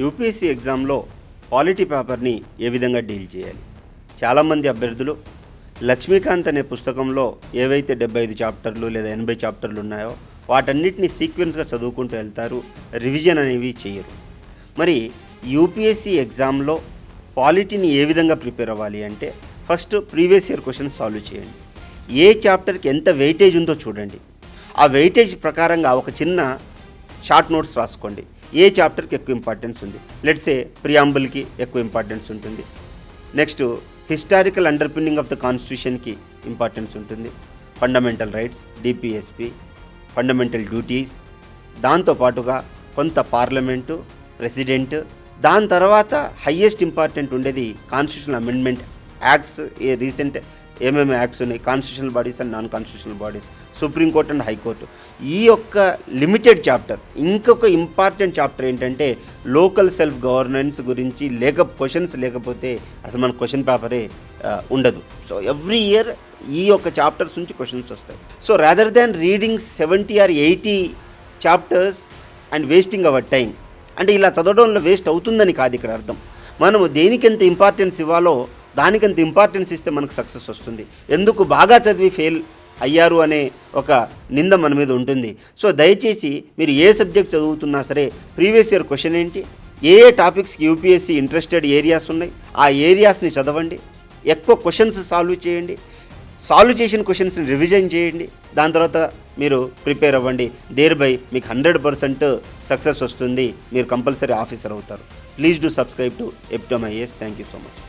UPSC ఎగ్జామ్లో polity పేపర్ని ఏ విధంగా డీల్ చేయాలి? చాలామంది అభ్యర్థులు లక్ష్మీకాంత్ అనే పుస్తకంలో ఏవైతే 75 చాప్టర్లు లేదా 80 చాప్టర్లు ఉన్నాయో వాటన్నిటిని సీక్వెన్స్గా చదువుకుంటూ వెళ్తారు, రివిజన్ అనేవి చేయరు. మరి యూపీఎస్సీ ఎగ్జామ్లో పాలిటీని ఏ విధంగా ప్రిపేర్ అవ్వాలి అంటే first previous year question solve చేయండి. ఏ చాప్టర్కి ఎంత వెయిటేజ్ ఉందో చూడండి. ఆ వెయిటేజ్ ప్రకారంగా ఒక చిన్న షార్ట్ నోట్స్ రాసుకోండి. ఏ చాప్టర్కి ఎక్కువ ఇంపార్టెన్స్ ఉంది. లెట్స్ సే ప్రియాంబుల్కి ఎక్కువ ఇంపార్టెన్స్ ఉంటుంది. Next historical underpinning of the కాన్స్టిట్యూషన్కి ఇంపార్టెన్స్ ఉంటుంది. Fundamental rights, DPSP, fundamental duties, దాంతోపాటుగా కొంత పార్లమెంటు, ప్రెసిడెంట్, దాని తర్వాత హయ్యెస్ట్ ఇంపార్టెంట్ ఉండేది కాన్స్టిట్యూషనల్ అమెండ్మెంట్ యాక్ట్స్. ఏ రీసెంట్ ఏమేమి యాక్ట్స్ ఉన్నాయి, constitutional bodies and non constitutional bodies, Supreme Court and high court. ఈ యొక్క లిమిటెడ్ చాప్టర్. ఇంకొక ఇంపార్టెంట్ చాప్టర్ ఏంటంటే లోకల్ సెల్ఫ్ గవర్నెన్స్ గురించి క్వశ్చన్స్ లేకపోతే అసలు మన క్వశ్చన్ పేపరే ఉండదు. సో ఎవ్రీ ఇయర్ ఈ యొక్క చాప్టర్స్ నుంచి క్వశ్చన్స్ వస్తాయి. So rather than reading 70 or 80 chapters and wasting hour time, అంటే ఇలా చదవడంలో వేస్ట్ అవుతుందని కాదు ఇక్కడ అర్థం. మనము దేనికి ఎంత ఇంపార్టెన్స్ ఇవ్వాలో దానికంత ఇంపార్టెన్స్ ఇస్తే మనకు సక్సెస్ వస్తుంది. ఎందుకు బాగా చదివి ఫెయిల్ అయ్యారు అనే ఒక నింద మన మీద ఉంటుంది. సో దయచేసి మీరు ఏ సబ్జెక్ట్ చదువుతున్నా సరే ప్రీవియస్ ఇయర్ క్వశ్చన్ ఏంటి, ఏ టాపిక్స్కి యూపీఎస్సీ ఇంట్రెస్టెడ్ ఏరియాస్ ఉన్నాయి, ఆ ఏరియాస్ని చదవండి. ఎక్కువ క్వశ్చన్స్ సాల్వ్ చేయండి. సాల్వ్ చేసిన క్వశ్చన్స్ని రివిజన్ చేయండి. దాని తర్వాత మీరు ప్రిపేర్ అవ్వండి. దేర్ బై మీకు 100% సక్సెస్ వస్తుంది. మీరు కంపల్సరీ ఆఫీసర్ అవుతారు. Please do subscribe to epitome IAS. Thank you so much.